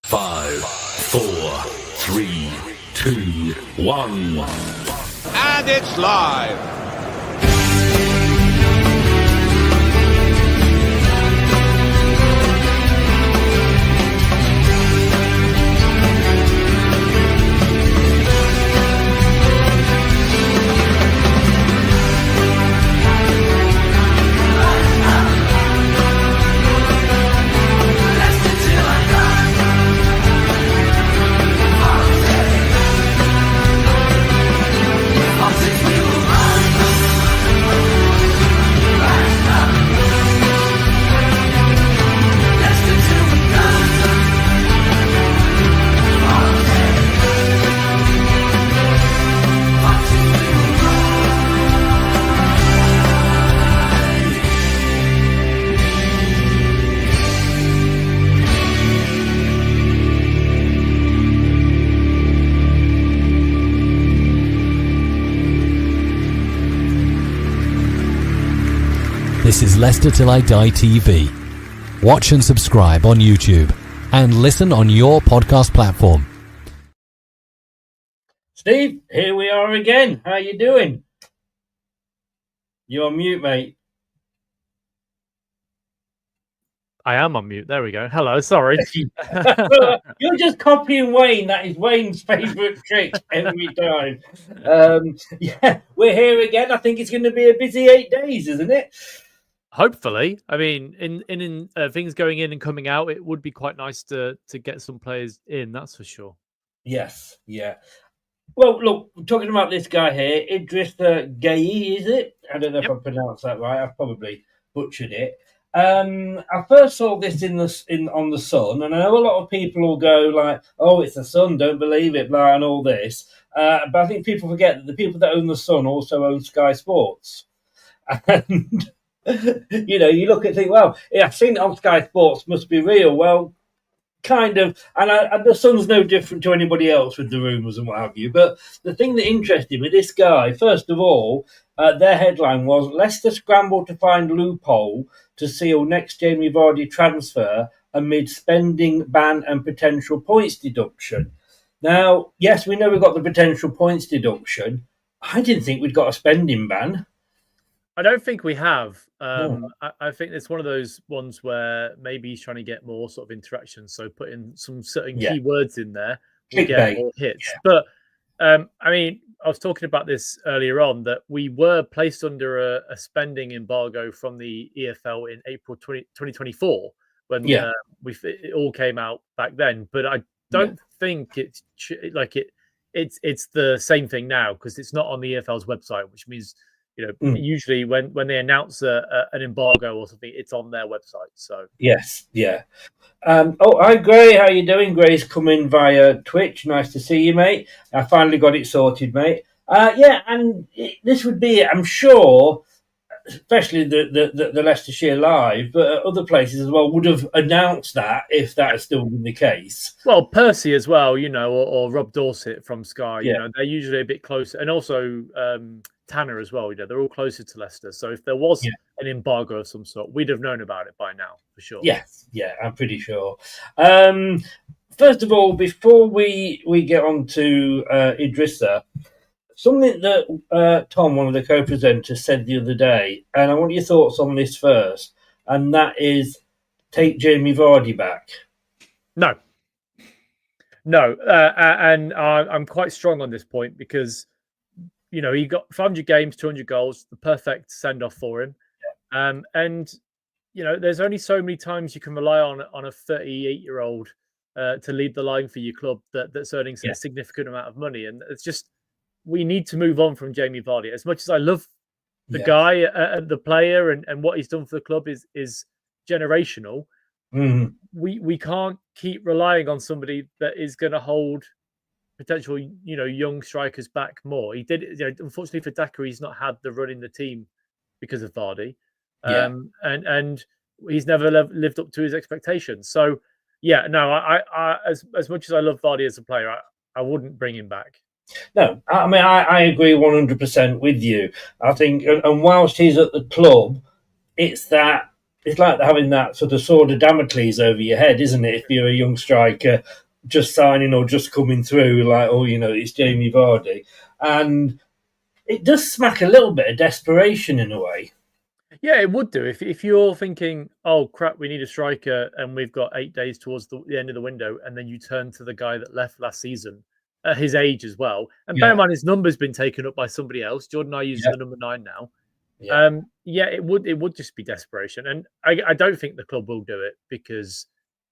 5, 4, 3, 2, 1. And it's live. This is Leicester Till I Die TV. Watch and subscribe on YouTube and listen on your podcast platform. Steve, here we are again. How you doing? You're on mute, mate. I am on mute. There we go. Hello, sorry. You're just copying Wayne. That is Wayne's favourite trick every time. Yeah, we're here again. I think it's going to be a busy 8 days, isn't it? Hopefully. I mean, in things going in and coming out, it would be quite nice to get some players in, that's for sure. Yes, yeah. Well, look, talking about this guy here, Idrissa Gueye, is it? I don't know if I pronounced that right. I've probably butchered it. I first saw this on the Sun, and I know a lot of people will go like, "Oh, it's the Sun, don't believe it," blah, and all this. But I think people forget that the people that own the Sun also own Sky Sports, and you know, you look at it and think, well, yeah, I've seen it on Sky Sports, must be real. Well, kind of, and the Sun's no different to anybody else with the rumours and what have you. But the thing that interested me, this guy, first of all, their headline was, Leicester scramble to find loophole to seal next Jamie Vardy transfer amid spending ban and potential points deduction. Now, yes, we know we've got the potential points deduction. I didn't think we'd got a spending ban. I don't think we have. I think it's one of those ones where maybe he's trying to get more sort of interaction. So put in some certain keywords in there, we'll get more hits. Yeah. But I mean, I was talking about this earlier on, that we were placed under a spending embargo from the EFL in April 2024 when it all came out back then. But I don't think it's the same thing now, because it's not on the EFL's website, which means, you know, usually when they announce an embargo or something, it's on their website. So yes, yeah. Hi Gray, how you doing? Gray's coming via Twitch. Nice to see you, mate. I finally got it sorted, mate. This would be it, I'm sure, especially the Leicestershire Live, but other places as well would have announced that if that had still been the case. Well, Percy as well, you know, or Rob Dorset from Sky, you know, they're usually a bit closer, and also Tanner as well. You know, they're all closer to Leicester. So if there was an embargo of some sort, we'd have known about it by now for sure. Yes, yeah, I'm pretty sure. First of all, before we get on to Idrissa, something that Tom, one of the co-presenters, said the other day, and I want your thoughts on this first, and that is take Jamie Vardy back. No, and I'm quite strong on this point because, you know, he got 500 games, 200 goals, the perfect send-off for him. And, you know, there's only so many times you can rely on a 38-year-old to lead the line for your club that's earning a significant amount of money. And it's just, we need to move on from Jamie Vardy. As much as I love the guy, the player, and what he's done for the club is generational. We can't keep relying on somebody that is going to hold potential, you know, young strikers back more. He did, you know, unfortunately for Daka, he's not had the run in the team because of Vardy, and he's never lived up to his expectations. So, I as much as I love Vardy as a player, I wouldn't bring him back. No, I mean, I agree 100% with you. I think, and whilst he's at the club, it's that it's like having that sort of sword of Damocles over your head, isn't it? If you're a young striker just signing or just coming through, like, oh, it's Jamie Vardy. And it does smack a little bit of desperation in a way. Yeah, it would do. If you're thinking, oh, crap, we need a striker and we've got 8 days towards the end of the window, and then you turn to the guy that left last season at his age as well. And bear in mind, his number's been taken up by somebody else. Jordan Ayew uses the number 9 now. It would just be desperation. And I don't think the club will do it because,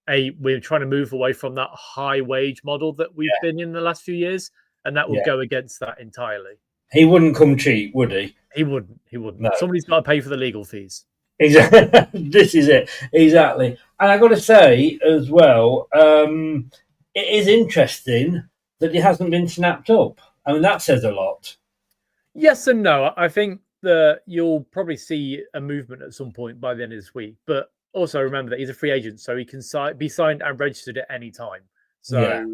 we're trying to move away from that high wage model that we've been in the last few years, and that will go against that entirely. He wouldn't come cheap, would he? He wouldn't. No. Somebody's got to pay for the legal fees. Exactly. This is it. Exactly. And I've got to say as well, it is interesting that he hasn't been snapped up. I mean, that says a lot. Yes and no. I think that you'll probably see a movement at some point by the end of this week. But also remember that he's a free agent, so he can be signed and registered at any time. So,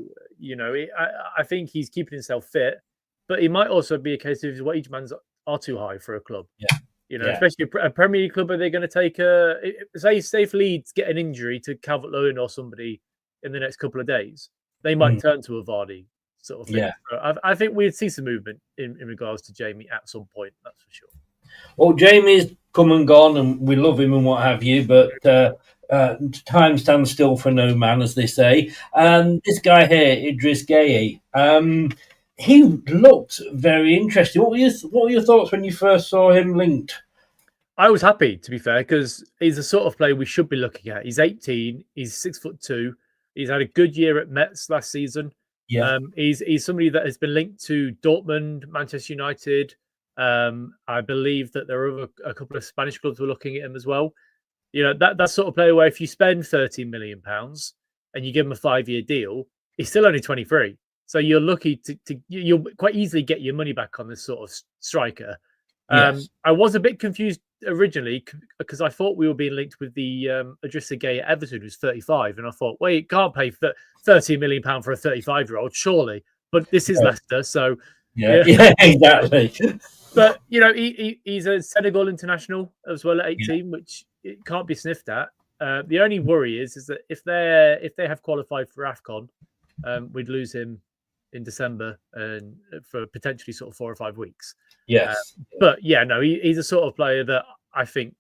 I think he's keeping himself fit. But it might also be a case of his wage demands are too high for a club. Especially a Premier League club. Are they going to take say if Leeds get an injury to Calvert-Lewin or somebody in the next couple of days, they might turn to a Vardy sort of thing. Yeah. So I think we'd see some movement in regards to Jamie at some point. That's for sure. Well, Jamie's come and gone, and we love him and what have you, but time stands still for no man, as they say. This guy here, Idrissa Gueye, he looked very interesting. What were your thoughts when you first saw him linked? I was happy, to be fair, because he's the sort of player we should be looking at. He's 18. He's 6'2". He's had a good year at Metz last season. Yeah, he's somebody that has been linked to Dortmund, Manchester United. I believe that there are a couple of Spanish clubs who are looking at him as well. That sort of player where if you spend £13 million and you give him a 5-year deal, he's still only 23. So you're lucky you'll quite easily get your money back on this sort of striker. Yes. I was a bit confused originally because I thought we were being linked with the Idrissa Gueye at Everton, who's 35, and I thought, well, you can't pay £13 million for a 35-year-old, surely. But this is Leicester, so yeah, exactly. But he's a Senegal international as well at 18, which it can't be sniffed at. The only worry is that if they have qualified for AFCON, we'd lose him in December and for potentially sort of 4 or 5 weeks. Yes. But he's a sort of player that I think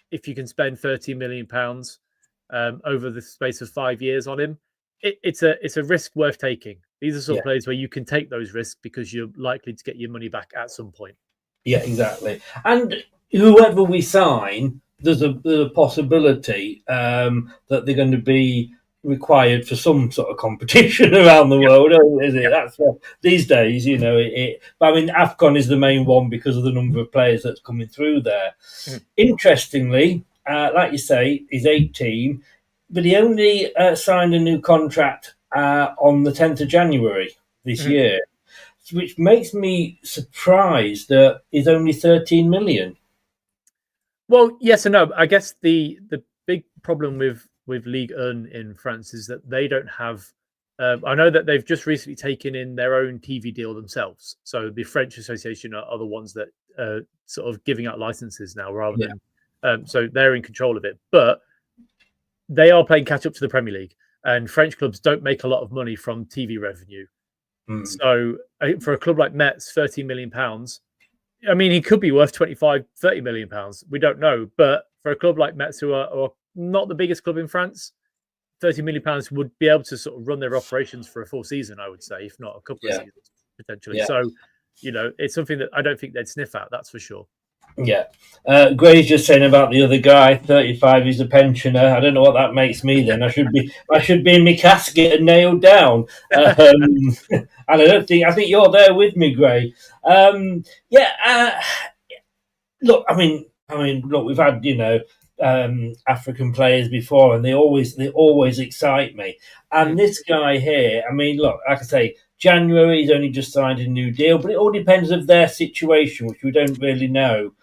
if you can spend £13 million over the space of 5 years on him, it's a risk worth taking. These are sort of players where you can take those risks because you're likely to get your money back at some point. Yeah, exactly. And whoever we sign, there's a possibility that they're going to be required for some sort of competition around the world, is it? That's these days, but I mean, AFCON is the main one because of the number of players that's coming through there. Interestingly, like you say, he's 18, but he only signed a new contract on the 10th of January this year, which makes me surprised that he's only 13 million. Well, yes and no. I guess the big problem with Ligue 1 in France is that they don't have. I know that they've just recently taken in their own TV deal themselves. So the French Association are the ones that are sort of giving out licenses now, rather than. So they're in control of it, but they are playing catch up to the Premier League, and French clubs don't make a lot of money from TV revenue. So for a club like Metz, £13 million. I mean, he could be worth 25, 30 million pounds. We don't know, but for a club like Metz, who are not the biggest club in France, £30 million would be able to sort of run their operations for a full season, I would say, if not a couple of seasons, potentially. So, it's something that I don't think they'd sniff at, that's for sure. Yeah. Gray's just saying about the other guy, 35, he's a pensioner. I don't know what that makes me then. I should be in my casket and nailed down. And I think you're there with me, Gray. Look, I mean, we've had, African players before, and they always excite me. And this guy here, I mean, look, like I say, January, he's only just signed a new deal, but it all depends of their situation, which we don't really know.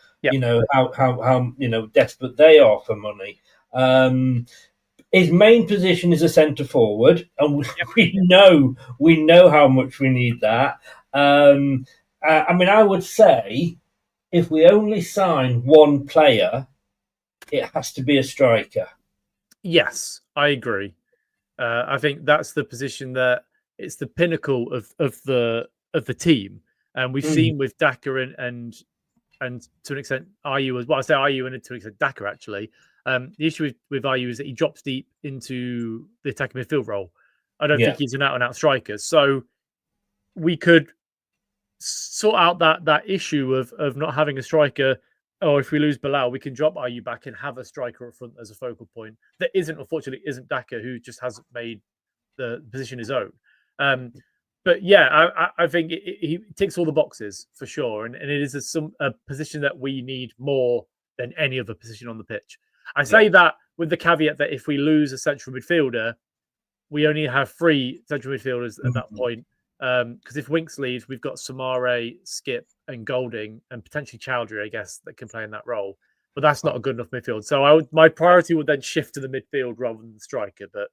How desperate they are for money. His main position is a centre forward, and we know how much we need that. I mean, I would say if we only sign one player, it has to be a striker. Yes, I agree. I think that's the position that it's the pinnacle of the team, and we've seen with Daka and to an extent Ayew as well. I say Ayew and to an extent Daka actually. The issue with Ayew is that he drops deep into the attacking midfield role. I don't think he's an out-and-out striker. So we could sort out that issue of not having a striker. Or if we lose Bilal, we can drop Ayew back and have a striker up front as a focal point. That unfortunately, isn't Daka, who just hasn't made the position his own. But yeah, I think he ticks all the boxes for sure. And it is a position that we need more than any other position on the pitch. I say that with the caveat that if we lose a central midfielder, we only have 3 central midfielders at that point. Because if Winks leaves, we've got Samare, Skip, and Golding, and potentially Chowdhury, I guess, that can play in that role. But that's not a good enough midfield. So my priority would then shift to the midfield rather than the striker. But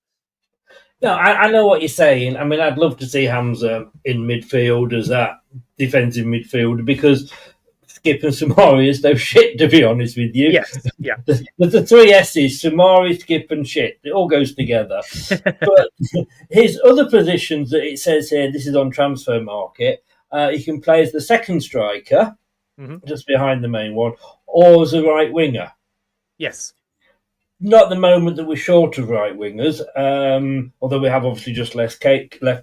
no, I know what you're saying. I mean, I'd love to see Hamza in midfield as that defensive midfielder, because Skip and Samari is no shit, to be honest with you. Yes, yeah. The 3 S's, Samari, Skip, and shit. It all goes together. But his other positions that it says here, this is on Transfer Market, he can play as the second striker, just behind the main one, or as a right winger. Yes. Not the moment that we're short of right wingers, although we have obviously just left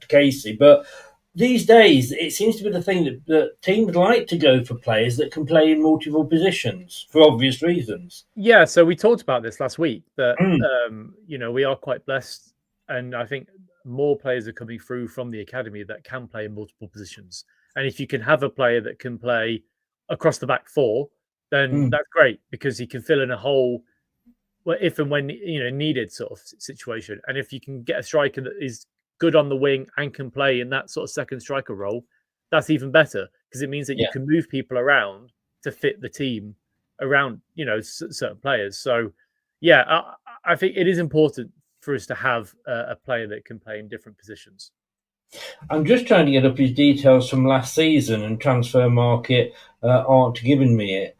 Casey. But these days, it seems to be the thing that teams like to go for players that can play in multiple positions for obvious reasons. Yeah, so we talked about this last week, that we are quite blessed, and I think more players are coming through from the academy that can play in multiple positions. And if you can have a player that can play across the back 4, then that's great, because he can fill in a hole if and when needed sort of situation. And if you can get a striker that is good on the wing and can play in that sort of second striker role, that's even better, because it means that you can move people around to fit the team around certain players. So yeah, I think it is important for us to have a player that can play in different positions. I'm just trying to get up his details from last season, and Transfer Market aren't giving me it.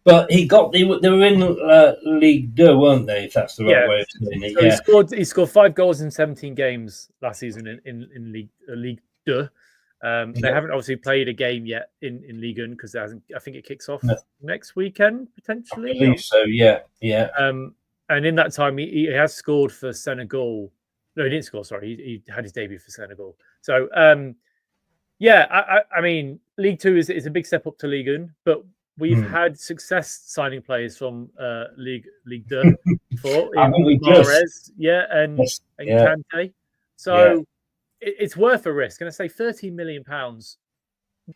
But they were in Ligue 2, weren't they? If that's the right way of saying it. So he scored 5 goals in 17 games last season in Ligue 2. They haven't obviously played a game yet in Ligue 1, because I think it kicks off next weekend potentially. I believe so. Yeah. And in that time, he has scored for Senegal. No, he didn't score. Sorry, he had his debut for Senegal. So I mean, Ligue 2 is a big step up to Ligue 1, but we've had success signing players from Ligue 2 before. Mahrez, and Kante. So it's worth a risk. And I say £13 million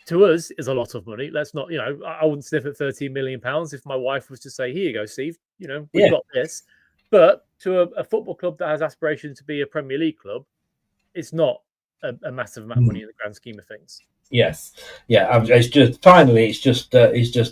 to us is a lot of money. Let's not, I wouldn't sniff at £13 million if my wife was to say, "Here you go, Steve. We've got this." But to a football club that has aspirations to be a Premier League club, it's not a massive amount of money in the grand scheme of things. Yes, yeah. It's just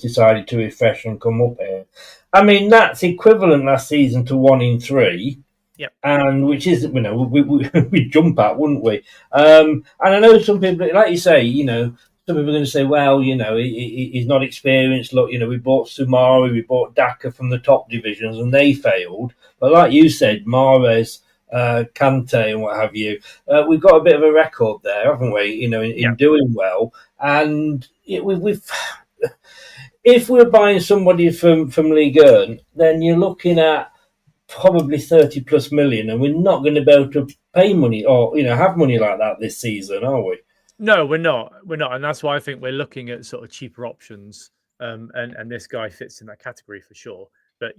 decided to refresh and come up here. I mean, that's equivalent last season to 1 in 3. Yep. And which is, we jump at, wouldn't we? And I know some people, like you say, some people are going to say, well, he's not experienced. Look, we bought Sumari, we bought Daka from the top divisions, and they failed. But like you said, Mahrez, Kante, and what have you, we've got a bit of a record there, haven't we? In doing well. And we've if we're buying somebody from Ligue 1, then you're looking at probably 30 plus million, and we're not going to be able to pay money or have money like that this season, are we? No, we're not, and that's why I think we're looking at sort of cheaper options, and this guy fits in that category for sure. But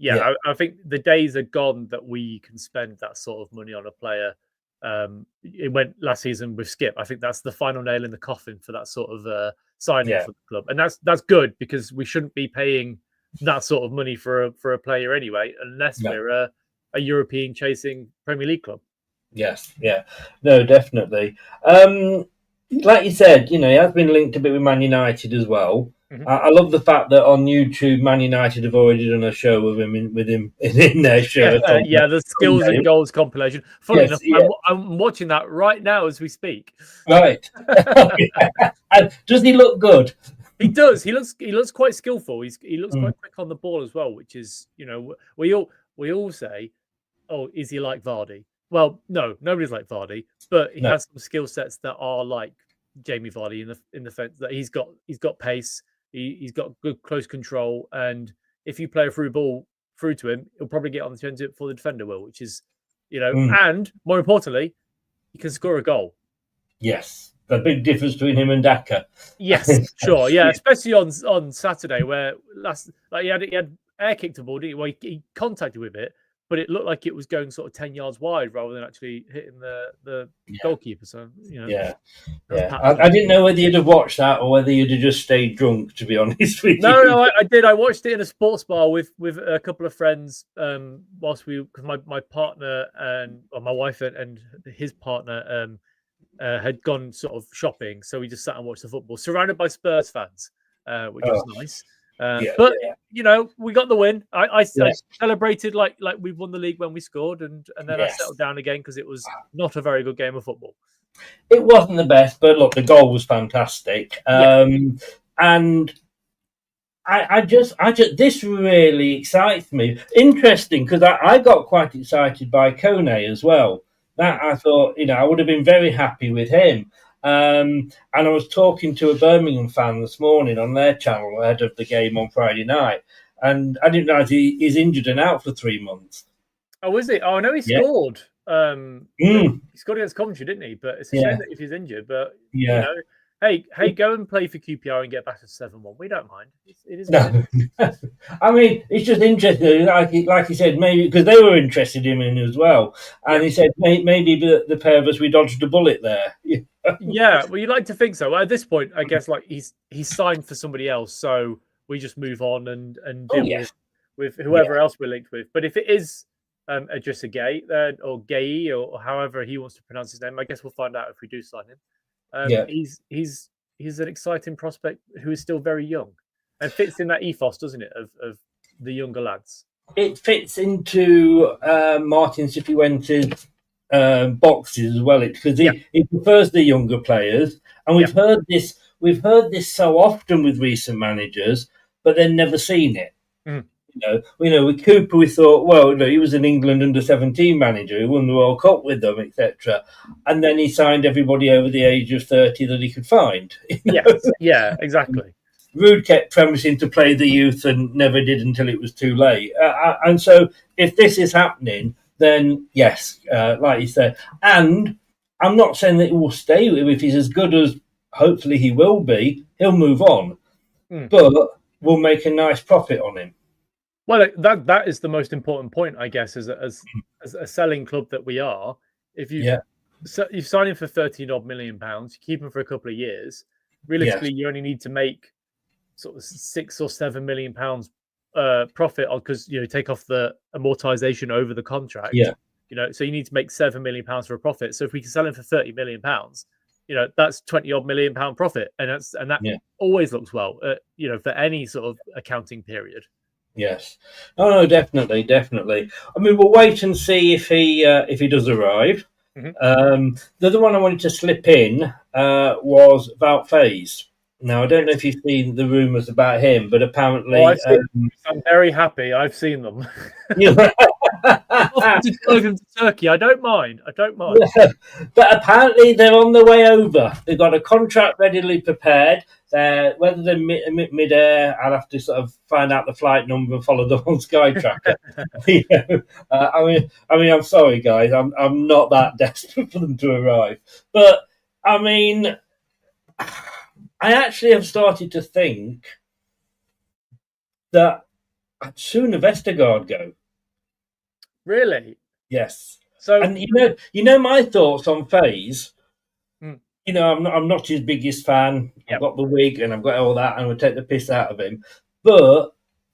I think the days are gone that we can spend that sort of money on a player. It went last season with Skip. I think that's the final nail in the coffin for that sort of signing for the club, and that's good, because we shouldn't be paying that sort of money for a player anyway, unless we're a European chasing Premier League club. Yes, yeah, no, definitely. Like you said, he has been linked a bit with Man United as well. Mm-hmm. I love the fact that on YouTube, Man United have already done a show of him in their shirt. The skills and goals compilation. Funny enough, I'm watching that right now as we speak. Right. And does he look good? He does. He looks quite skillful. He looks quite quick on the ball as well, which is, we all say, oh, is he like Vardy? Well, no, nobody's like Vardy, but he has some skill sets that are like Jamie Vardy in the sense that he's got pace, he's got good close control, and if you play a through ball through to him, he'll probably get on the turn for the defender will, which is, and more importantly, he can score a goal. Yes, the big difference between him and Daka. Yes, sure, yeah, especially on Saturday where he had air kicked a ball, didn't he? Well, he contacted with it, but it looked like it was going sort of 10 yards wide rather than actually hitting the goalkeeper. So, I didn't know whether you'd have watched that or whether you'd have just stayed drunk, to be honest with you. No, I did. I watched it in a sports bar with a couple of friends because my partner and my wife and his partner had gone sort of shopping. So we just sat and watched the football surrounded by Spurs fans, which was nice. We got the win. I celebrated like we won the league when we scored, and then I settled down again because it was not a very good game of football. It wasn't the best, but look, the goal was fantastic. And I just this really excites me. Interesting because I got quite excited by Kone as well. That I thought, I would have been very happy with him. And I was talking to a Birmingham fan this morning on their channel ahead of the game on Friday night, and I didn't realise he's injured and out for 3 months. Oh, is he? Oh, I know he scored. He scored against Coventry, didn't he? But it's a shame that if he's injured. But hey, go and play for QPR and get back to 7-1. We don't mind. It is. No. I mean, it's just interesting. Like he said, maybe because they were interested in him as well, and he said maybe the pair of us we dodged a bullet there. Yeah, well, you'd like to think so. Well, at this point, I guess like he's signed for somebody else, so we just move on and deal with whoever else we're linked with. But if it is Idrissa Gueye or Gueye or however he wants to pronounce his name, I guess we'll find out if we do sign him. He's an exciting prospect who is still very young and fits in that ethos, doesn't it, of the younger lads? It fits into Martin Cifuente's boxes as well, because he prefers the younger players, and we've heard this so often with recent managers, but they've never seen it. With Cooper, we thought, well, he was an England under-17 manager who won the World Cup with them, etc. And then he signed everybody over the age of 30 that he could find. Yeah, exactly. Rude kept promising to play the youth and never did until it was too late. And so if this is happening, then yes, like you said. And I'm not saying that he will stay with him. If he's as good as hopefully he will be, he'll move on. But we'll make a nice profit on him. Well, that is the most important point, I guess, as a selling club that we are. If you sign him for £13 million, you keep him for a couple of years. Realistically, you only need to make sort of £6 or £7 million profit because take off the amortization over the contract. So you need to make £7 million for a profit. So if we can sell him for £30 million, that's £20 million profit, and that always looks well, for any sort of accounting period. Yes. No, definitely. I mean, we'll wait and see if he does arrive. The other one I wanted to slip in was Wout Faes. Now, I don't know if you've seen the rumours about him, but apparently... I'm very happy. I've seen them. To drive him to Turkey, I don't mind. But apparently they're on their way over. They've got a contract readily prepared. Whether they're mid-air, I'll have to sort of find out the flight number and follow them on Sky Tracker. I mean, I'm sorry, guys. I'm not that desperate for them to arrive. But, I mean... I actually have started to think that I'd sooner Vestergaard go. Really? Yes. So, and my thoughts on Faes. I'm not his biggest fan. I've got the wig and I've got all that, and we'll take the piss out of him. But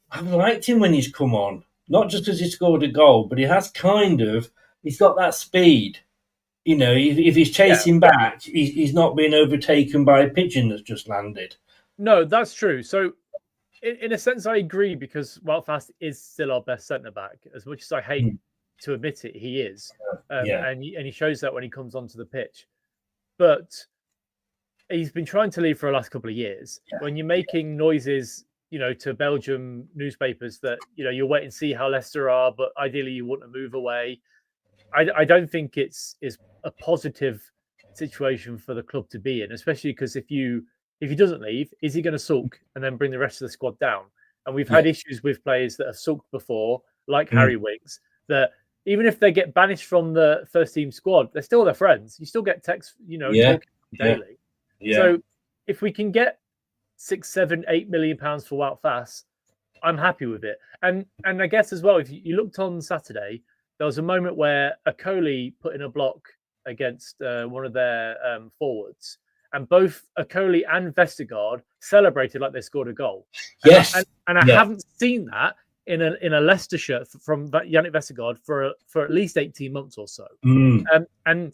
I've liked him when he's come on, not just because he scored a goal, but he's got that speed. If he's chasing back, he's not being overtaken by a pigeon that's just landed. No, that's true. So, in a sense, I agree because Wout Faes is still our best centre-back. As much as I hate to admit it, he is. And he shows that when he comes onto the pitch. But he's been trying to leave for the last couple of years. Yeah. When you're making noises, to Belgium newspapers that, you'll wait and see how Leicester are, but ideally you want to move away. I don't think it's a positive situation for the club to be in, especially because if he doesn't leave, is he going to sulk and then bring the rest of the squad down? And we've had issues with players that have sulked before, like Harry Winks, that even if they get banished from the first team squad, they're still their friends. You still get texts, talking daily. Yeah. So if we can get 6, 7, 8 million pounds for Wout Faes, I'm happy with it. And I guess as well, if you looked on Saturday, there was a moment where Akoli put in a block against one of their forwards, and both Akoli and Vestergaard celebrated like they scored a goal. Yes, and I haven't seen that in a Leicester shirt from Yannick Vestergaard for at least 18 months or so. And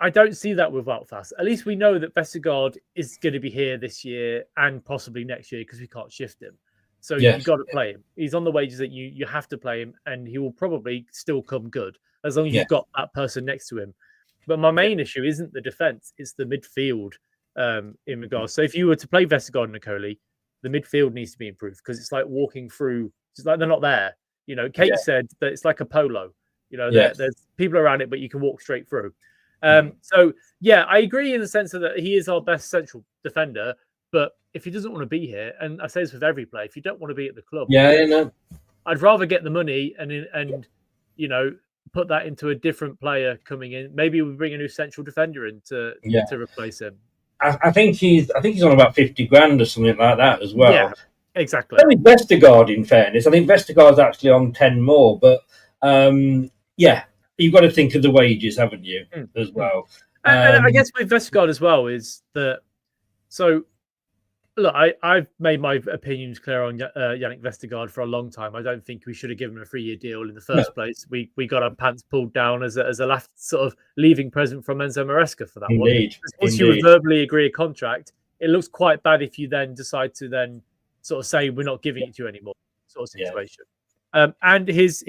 I don't see that with Wout Faes. At least we know that Vestergaard is going to be here this year and possibly next year because we can't shift him. So you've got to play him. He's on the wages that you have to play him, and he will probably still come good as long as you've got that person next to him. But my main issue isn't the defence; it's the midfield. In regards, so if you were to play Vestergaard and Akoli, the midfield needs to be improved because it's like walking through. It's like they're not there. Kate said that it's like a polo. There's people around it, but you can walk straight through. So I agree in the sense that he is our best central defender. But if he doesn't want to be here, and I say this with every player, if you don't want to be at the club, I'd rather get the money and put that into a different player coming in. Maybe we bring a new central defender in to replace him. I think he's on about 50 grand or something like that as well. Yeah, exactly. I mean, Vestergaard, in fairness, I think Vestergaard's actually on 10 more, but you've got to think of the wages, haven't you, as well? And I guess with Vestergaard as well is that, so look, I've made my opinions clear on Yannick Vestergaard for a long time. I don't think we should have given him a 3-year deal in the first place. We got our pants pulled down as a last sort of leaving present from Enzo Maresca for that one. Once you verbally agree a contract, it looks quite bad if you then decide to then sort of say we're not giving it to you anymore, sort of situation. And his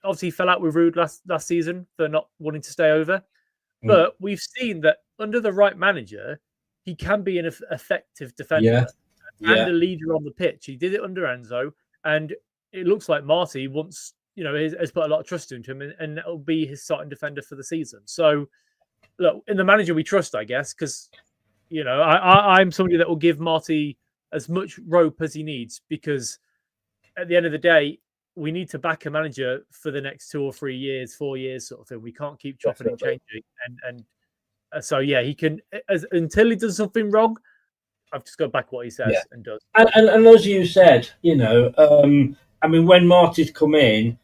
obviously fell out with Rude last season for not wanting to stay over. But we've seen that under the right manager, he can be an effective defender and a leader on the pitch. He did it under Enzo, and it looks like Marty wants, has put a lot of trust into him, and it'll be his starting defender for the season. So, look, in the manager we trust, I guess, because, I'm somebody that will give Marty as much rope as he needs, because at the end of the day, we need to back a manager for the next 2 or 3 years, 4 years sort of thing. We can't keep chopping and changing. And so, he can, until he does something wrong, I've just got back what he says and does. And as you said, I mean, when Marty's come in,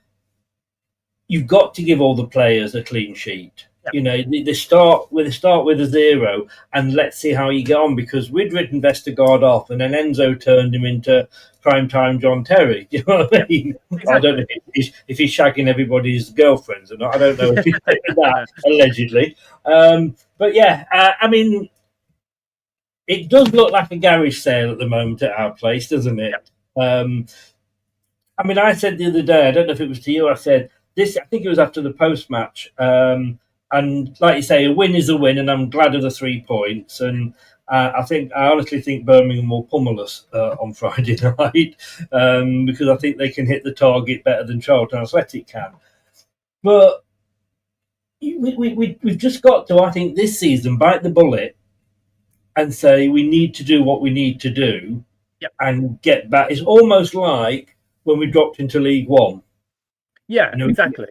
you've got to give all the players a clean sheet. They start with a 0, and let's see how you get on, because we'd written Vestergaard off, and then Enzo turned him into primetime John Terry. Do you know what I mean? Exactly. I don't know if he's shagging everybody's girlfriends or not. I don't know if he's doing that, allegedly. But I mean, it does look like a garage sale at the moment at our place, doesn't it? I mean, I said the other day, I don't know if it was to you, I said this, I think it was after the post-match, and like you say, a win is a win, and I'm glad of the 3 points. And I honestly think Birmingham will pummel us on Friday night, because I think they can hit the target better than Charlton Athletic can. But we've just got to, I think, this season bite the bullet and say we need to do what we need to do and get back. It's almost like when we dropped into League One. Yeah, exactly.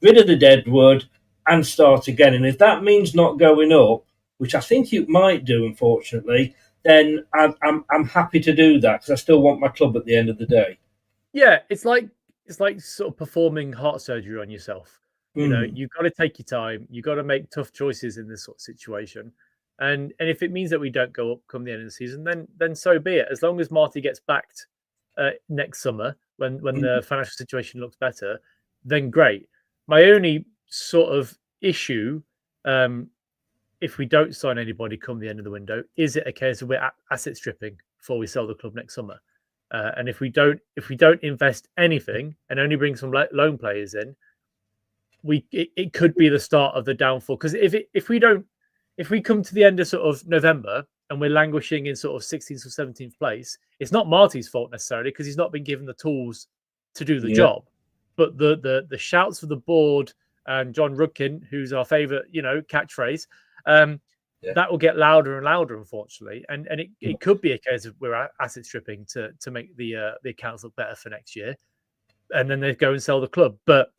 Rid of the dead wood and start again. And if that means not going up, which I think it might do, unfortunately, then I'm happy to do that, because I still want my club at the end of the day. Yeah, it's like sort of performing heart surgery on yourself. You've got to take your time. You've got to make tough choices in this sort of situation. And if it means that we don't go up come the end of the season, then so be it. As long as Marty gets backed next summer, when the financial situation looks better, then great. My only sort of issue, if we don't sign anybody come the end of the window, is it a case of we're asset stripping before we sell the club next summer? And if we don't invest anything and only bring some loan players in, it could be the start of the downfall. Because if if we come to the end of sort of November and we're languishing in sort of 16th or 17th place, it's not Marty's fault necessarily because he's not been given the tools to do the job. But the shouts of the board and John Rudkin, who's our favourite, catchphrase, that will get louder and louder, unfortunately. And it could be a case of we're asset stripping to make the accounts look better for next year. And then they go and sell the club. But,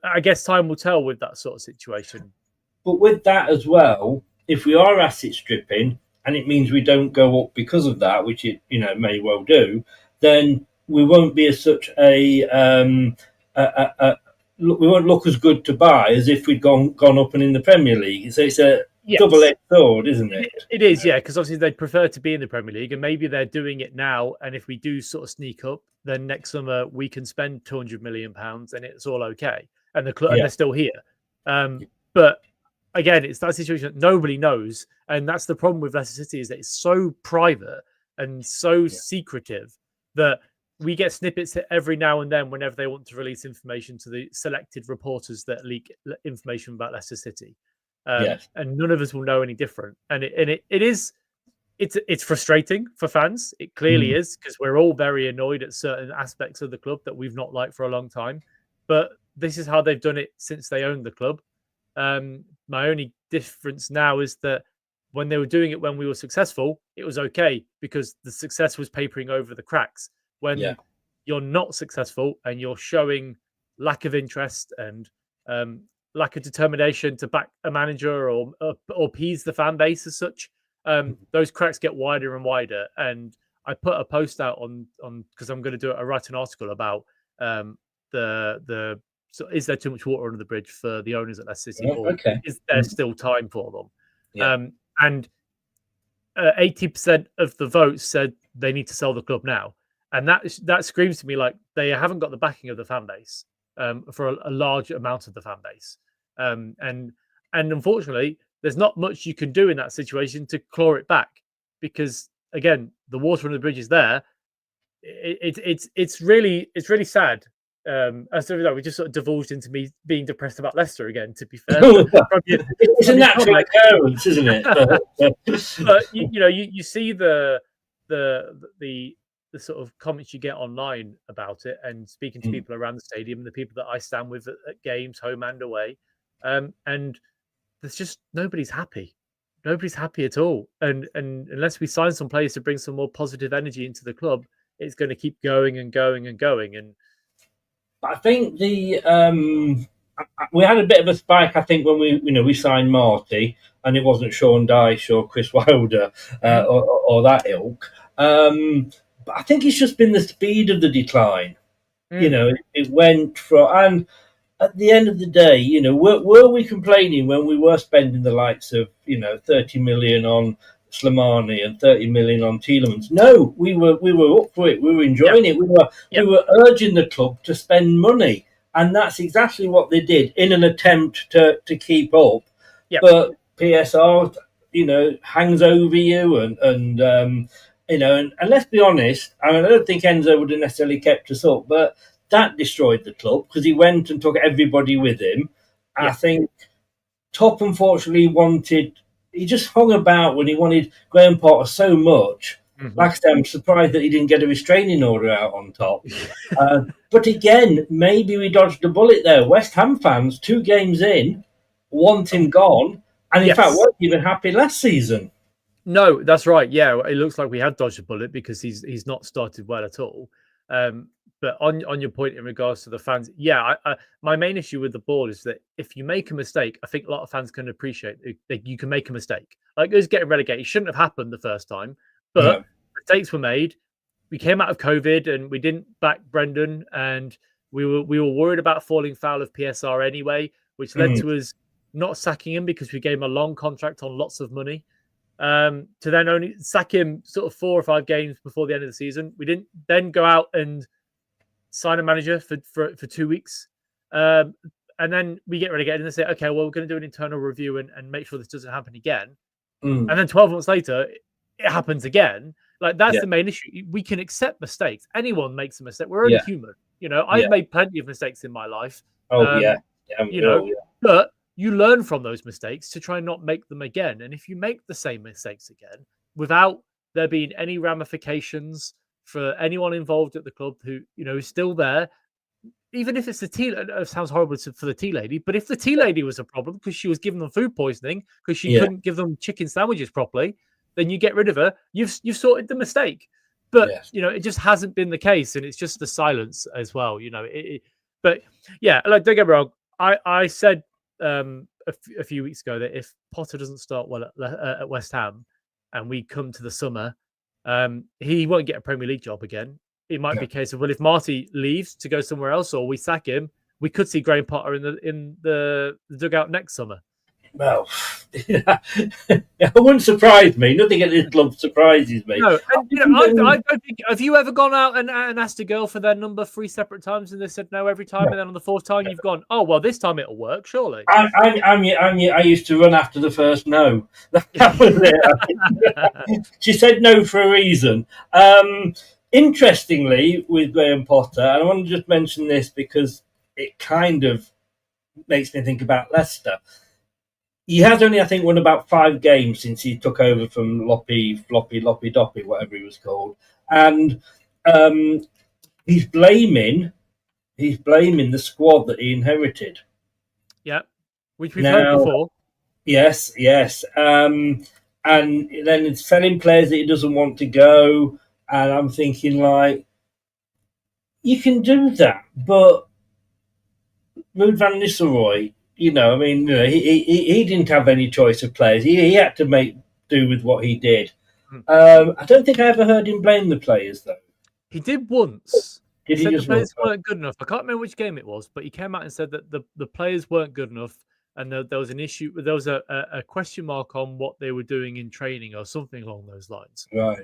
I guess time will tell with that sort of situation. But with that as well, if we are asset stripping and it means we don't go up because of that, which it may well do, then we won't be as such we won't look as good to buy as if we'd gone up and in the Premier League. So it's a double-edged sword, isn't it? It is, yeah, because obviously they'd prefer to be in the Premier League, and maybe they're doing it now. And if we do sort of sneak up, then next summer we can spend £200 million and it's all okay. And the club, and they're still here. But again, it's that situation that nobody knows, and that's the problem with Leicester City, is that it's so private and so secretive that we get snippets every now and then whenever they want to release information to the selected reporters that leak information about Leicester City. And none of us will know any different. And it's frustrating for fans. It clearly is, because we're all very annoyed at certain aspects of the club that we've not liked for a long time. But this is how they've done it since they owned the club. My only difference now is that when they were doing it when we were successful, it was okay because the success was papering over the cracks. When you're not successful and you're showing lack of interest and lack of determination to back a manager or appease the fan base as such, those cracks get wider and wider. And I put a post out on because I'm going to write an article about so is there too much water under the bridge for the owners at Leicester City? Or is there still time for them? And 80% of the votes said they need to sell the club now. And that screams to me like they haven't got the backing of the fan base for a large amount of the fan base. And unfortunately, there's not much you can do in that situation to claw it back because, again, the water under the bridge is there. It's really sad. We just sort of divulged into me being depressed about Leicester again, to be fair. It's a natural occurrence, isn't it? But you see the sort of comments you get online about it and speaking to people around the stadium and the people that I stand with at games, home and away. And there's just nobody's happy. Nobody's happy at all. And unless we sign some players to bring some more positive energy into the club, it's going to keep going and going and going. And I think we had a bit of a spike, I think, when we signed Marty, and it wasn't Sean Dyche or Chris Wilder or that ilk. But I think it's just been the speed of the decline. It went and at the end of the day, were we complaining when we were spending the likes of 30 million on Slimani and 30 million on Tielemans? No, we were up for it. We were enjoying it. We were urging the club to spend money, and that's exactly what they did in an attempt to keep up. But PSR, hangs over you, and let's be honest. I don't think Enzo would have necessarily kept us up, but that destroyed the club because he went and took everybody with him. I think Top, unfortunately, he just hung about when he wanted Graham Potter so much. Like I said, I'm surprised that he didn't get a restraining order out on Top. But again, maybe we dodged a bullet there. West Ham fans, 2 games in, want him gone, and in fact weren't even happy last season. No, that's right. Yeah, it looks like we have dodged a bullet because he's not started well at all. But on your point in regards to the fans, my main issue with the board is that if you make a mistake, I think a lot of fans can appreciate that you can make a mistake. Like it was getting relegated. It shouldn't have happened the first time, but mistakes were made. We came out of COVID and we didn't back Brendan, and we were worried about falling foul of PSR anyway, which led to us not sacking him because we gave him a long contract on lots of money. To then only sack him sort of 4 or 5 games before the end of the season. We didn't then go out and sign a manager for 2 weeks. And then we get relegated and they say, okay, well, we're going to do an internal review and make sure this doesn't happen again. And then 12 months later, it happens again. Like that's the main issue. We can accept mistakes. Anyone makes a mistake. We're only human. I've made plenty of mistakes in my life. But you learn from those mistakes to try and not make them again. And if you make the same mistakes again without there being any ramifications for anyone involved at the club who, is still there, even if it's the tea, it sounds horrible for the tea lady, but if the tea lady was a problem because she was giving them food poisoning because she couldn't give them chicken sandwiches properly, then you get rid of her. You've sorted the mistake. But, it just hasn't been the case. And it's just the silence as well, but yeah, like, don't get me wrong. I said a few weeks ago that if Potter doesn't start well at West Ham and we come to the summer, he won't get a Premier League job again. It might be a case of, well, if Marty leaves to go somewhere else or we sack him, we could see Graham Potter in the dugout next summer. Well, it wouldn't surprise me. Nothing at this club surprises me. No, and, I don't think. Have you ever gone out and asked a girl for their number 3 separate times and they said no every time, and then on the 4th time you've gone, oh well, this time it'll work, surely. I used to run after the first no. That was it. She said no for a reason. Interestingly, with Graham Potter, and I want to just mention this because it kind of makes me think about Leicester. He has only, I think, won about 5 games since he took over from Floppy Doppy, whatever he was called. And he's blaming the squad that he inherited. Yeah, which we've heard before. Yes. And then it's selling players that he doesn't want to go. And I'm thinking, like, you can do that, but Ruud van Nistelrooy, he didn't have any choice of players. He had to make do with what he did. I don't think I ever heard him blame the players, though. He did once. Did he said just the players weren't good enough. I can't remember which game it was, but he came out and said that the players weren't good enough, and there was an issue. There was a question mark on what they were doing in training or something along those lines. Right.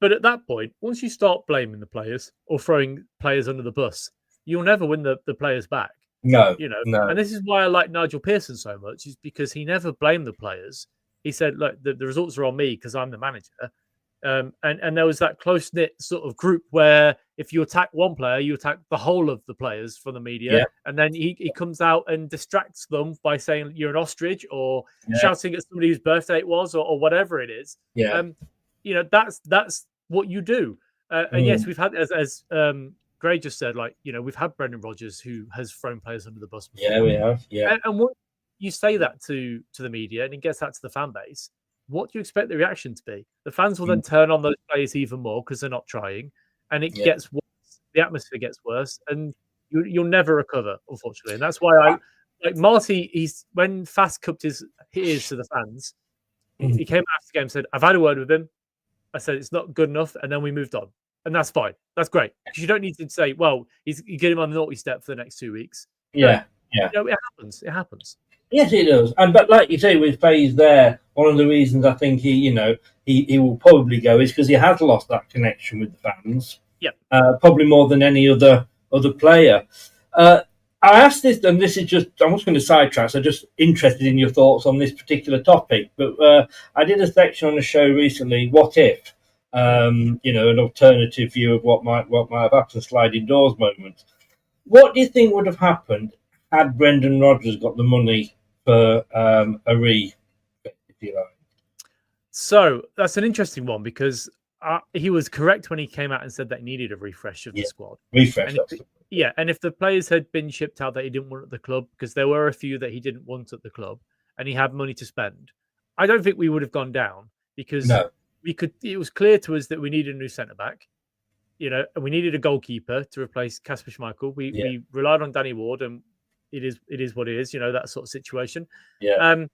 But at that point, once you start blaming the players or throwing players under the bus, you'll never win the players back. No. And this is why I like Nigel Pearson so much, is because he never blamed the players. He said, look, the results are on me because I'm the manager. And there was that close-knit sort of group where if you attack one player, you attack the whole of the players from the media. Yeah. And then he comes out and distracts them by saying you're an ostrich or shouting at somebody whose birthday it was or whatever it is. Yeah. That's what you do. And yes, we've had, as Gray just said, we've had Brendan Rodgers who has thrown players under the bus before. Yeah, we have. Yeah. And what you say that to the media and it gets that to the fan base, what do you expect the reaction to be? The fans will then turn on those players even more because they're not trying, and it gets worse. The atmosphere gets worse, and you'll never recover, unfortunately. And that's why Marty. When Faes cupped his ears to the fans, he came after the game and said, "I've had a word with him. I said it's not good enough," and then we moved on, and that's fine. That's great. You don't need to say, "Well, you get him on the naughty step for the next 2 weeks." Yeah, it happens. It happens. Yes, it does. But like you say, with Faes there, one of the reasons I think he will probably go is because he has lost that connection with the fans. Yeah. Probably more than any other player. I asked this, and this is just, I'm just going to sidetrack, so just interested in your thoughts on this particular topic. But I did a section on a show recently, What If? An alternative view of what might have happened, sliding doors moment. What do you think would have happened had Brendan Rodgers got the money for a if you like? So that's an interesting one because he was correct when he came out and said that he needed a refresh of the squad. And if the players had been shipped out that he didn't want at the club, because there were a few that he didn't want at the club, and he had money to spend, I don't think we would have gone down because it was clear to us that we needed a new centre back, and we needed a goalkeeper to replace Kasper Schmeichel. We relied on Danny Ward, and it is what it is, that sort of situation. Yeah.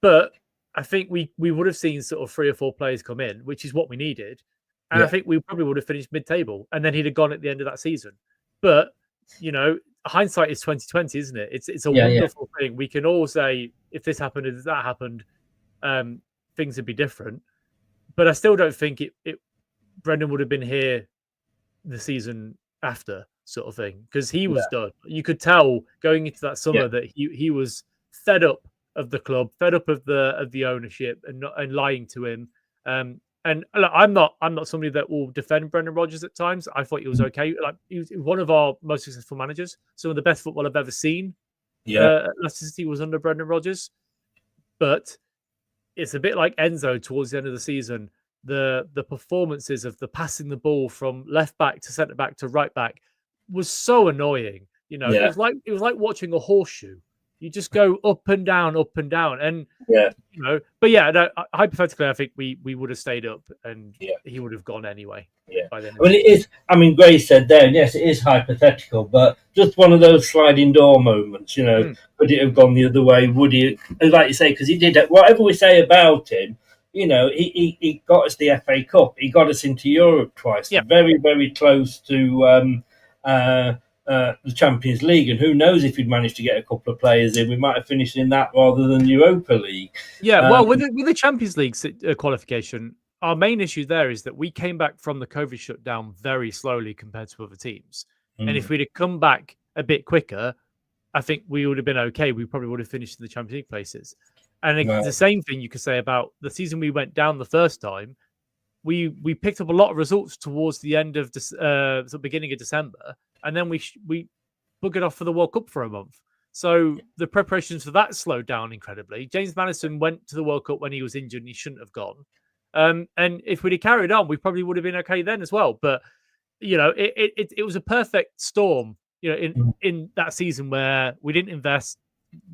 But I think we would have seen sort of 3 or 4 players come in, which is what we needed. And I think we probably would have finished mid-table, and then he'd have gone at the end of that season. But, hindsight is 2020, isn't it? It's a wonderful thing. We can all say, if this happened, if that happened, things would be different. But I still don't think Brendan would have been here the season after, sort of thing, because he was done. You could tell going into that summer that he was fed up of the club, fed up of the ownership, and lying to him. And look, I'm not somebody that will defend Brendan Rodgers at times. I thought he was okay. Like, he was one of our most successful managers, some of the best football I've ever seen. Leicester City was under Brendan Rodgers. But it's a bit like Enzo towards the end of the season. The performances of the passing the ball from left back to centre back to right back was so annoying. You know, it was like watching a horseshoe. You just go up and down, and you know. But yeah, no, hypothetically, I think we would have stayed up, and he would have gone anyway. Yeah, by then. I mean, it is. I mean, Gray said there, and yes, it is hypothetical, but just one of those sliding door moments. You know, could it have gone the other way? Would he, like you say, because he did whatever we say about him. You know, he got us the FA Cup. He got us into Europe twice. Yeah. Very, very close to the Champions League. And who knows if he'd managed to get a couple of players in, we might have finished in that rather than Europa League. Yeah, well, with the Champions League qualification, our main issue there is that we came back from the COVID shutdown very slowly compared to other teams. And if we'd have come back a bit quicker, I think we would have been okay. We probably would have finished in the Champions League places. And the same thing you could say about the season we went down the first time. We picked up a lot of results towards the end of the beginning of December, and then we buggered off for the World Cup for a month. So the preparations for that slowed down incredibly. James Maddison went to the World Cup when he was injured and he shouldn't have gone. And if we'd have carried on, we probably would have been okay then as well. But you know, it was a perfect storm. You know, in that season where we didn't invest,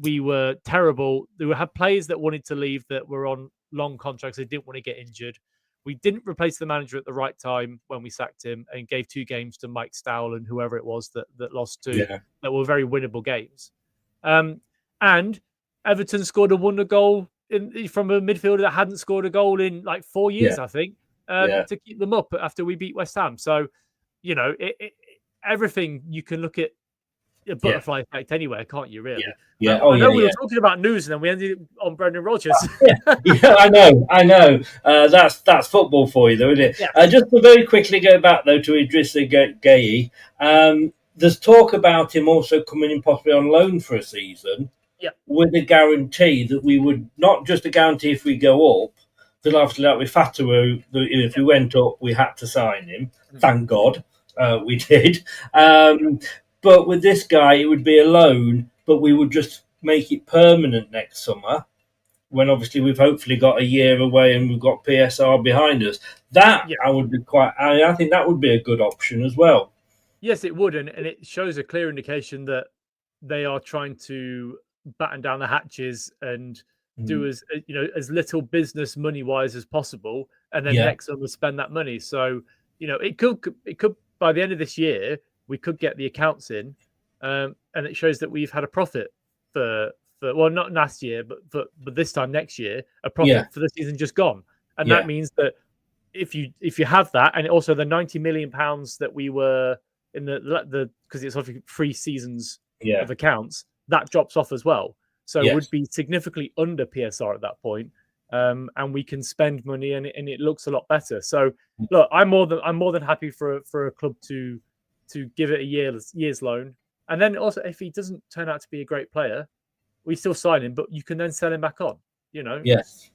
we were terrible. There had players that wanted to leave that were on long contracts. They didn't want to get injured. We didn't replace the manager at the right time when we sacked him and gave 2 games to Mike Stowell and whoever it was that lost 2 that were very winnable games. And Everton scored a wonder goal from a midfielder that hadn't scored a goal in like 4 years, I think, to keep them up after we beat West Ham. So, you know, everything you can look at a butterfly effect anywhere, can't you, really? Yeah. I know we were talking about news and then we ended on Brendan Rodgers. I know. That's football for you, though, isn't it? Yeah. Just to very quickly go back, though, to Idrissa Gueye. There's talk about him also coming in possibly on loan for a season with a guarantee that we would, not just a guarantee if we go up, because obviously like with Fatawu, if we went up, we had to sign him. Thank God we did. But with this guy, it would be a loan, but we would just make it permanent next summer when obviously we've hopefully got a year away and we've got PSR behind us. I would be I think that would be a good option as well. Yes, it would. And it shows a clear indication that they are trying to batten down the hatches and do as little business money-wise as possible. And then next summer spend that money. So, you know, it could by the end of this year, we could get the accounts in, and it shows that we've had a profit for not last year, but this time next year, a profit for the season just gone. And that means that if you have that, and also the £90 million that we were in the because it's obviously 3 seasons of accounts, that drops off as well. So it would be significantly under PSR at that point, and we can spend money, and it looks a lot better. So look, I'm more than happy for a club to give it a year's loan. And then also, if he doesn't turn out to be a great player, we still sign him, but you can then sell him back on, you know?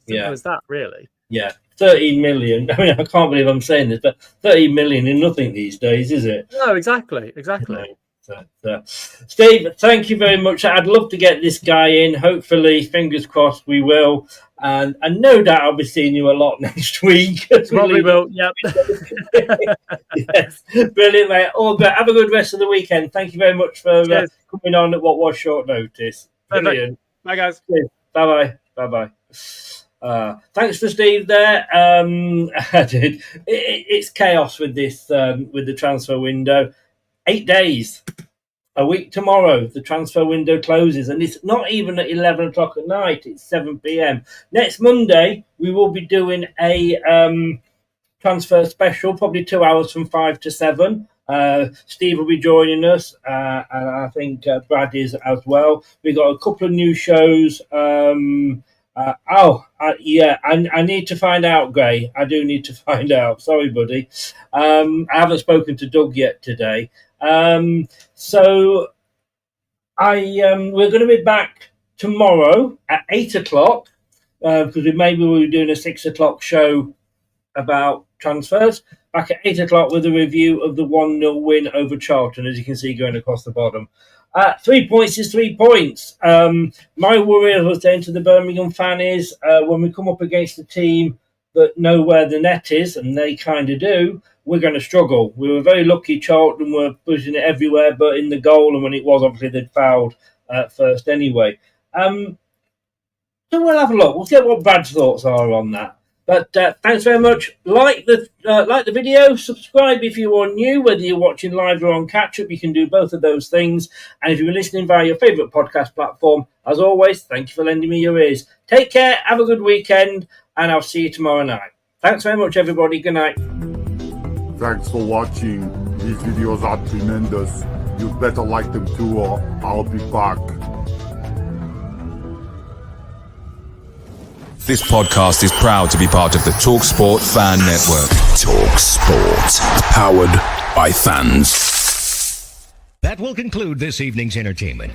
Simple as that, really. Yeah. 13 million. I mean, I can't believe I'm saying this, but 13 million is nothing these days, is it? No, exactly. Steve, thank you very much. I'd love to get this guy in. Hopefully, fingers crossed, we will. And no doubt I'll be seeing you a lot next week. Probably will, yep. Yes, brilliant, mate. All good. Have a good rest of the weekend. Thank you very much for coming on at what was short notice. Brilliant. Bye, guys. Bye-bye. Thanks to Steve there. It's chaos with this, with the transfer window. 8 days. A week tomorrow, the transfer window closes, and it's not even at 11 o'clock at night. It's 7 p.m. Next Monday, we will be doing a transfer special, probably 2 hours from 5 to 7. Steve will be joining us, and I think Brad is as well. We've got a couple of new shows. I need to find out, Gray. I do need to find out. Sorry, buddy. I haven't spoken to Doug yet today. So we're going to be back tomorrow at 8 o'clock because we'll be doing a 6 o'clock show about transfers. back at 8 o'clock with a review of the 1-0 win over Charlton, as you can see going across the bottom. 3 points is 3 points. My worry, as I was saying to the Birmingham fan, is when we come up against a team that know where the net is, and they kind of do, we're going to struggle. We were very lucky Charlton were pushing it everywhere but in the goal, and when it was, obviously, they'd fouled first anyway. So we'll have a look. We'll get what Brad's thoughts are on that. But thanks very much. Like the video, subscribe if you are new, whether you're watching live or on catch-up. You can do both of those things. And if you're listening via your favourite podcast platform, as always, thank you for lending me your ears. Take care, have a good weekend, and I'll see you tomorrow night. Thanks very much, everybody. Good night. Thanks for watching. These videos are tremendous. You better like them too, or I'll be back. This podcast is proud to be part of the TalkSport Fan Network. TalkSport. Powered by fans. That will conclude this evening's entertainment.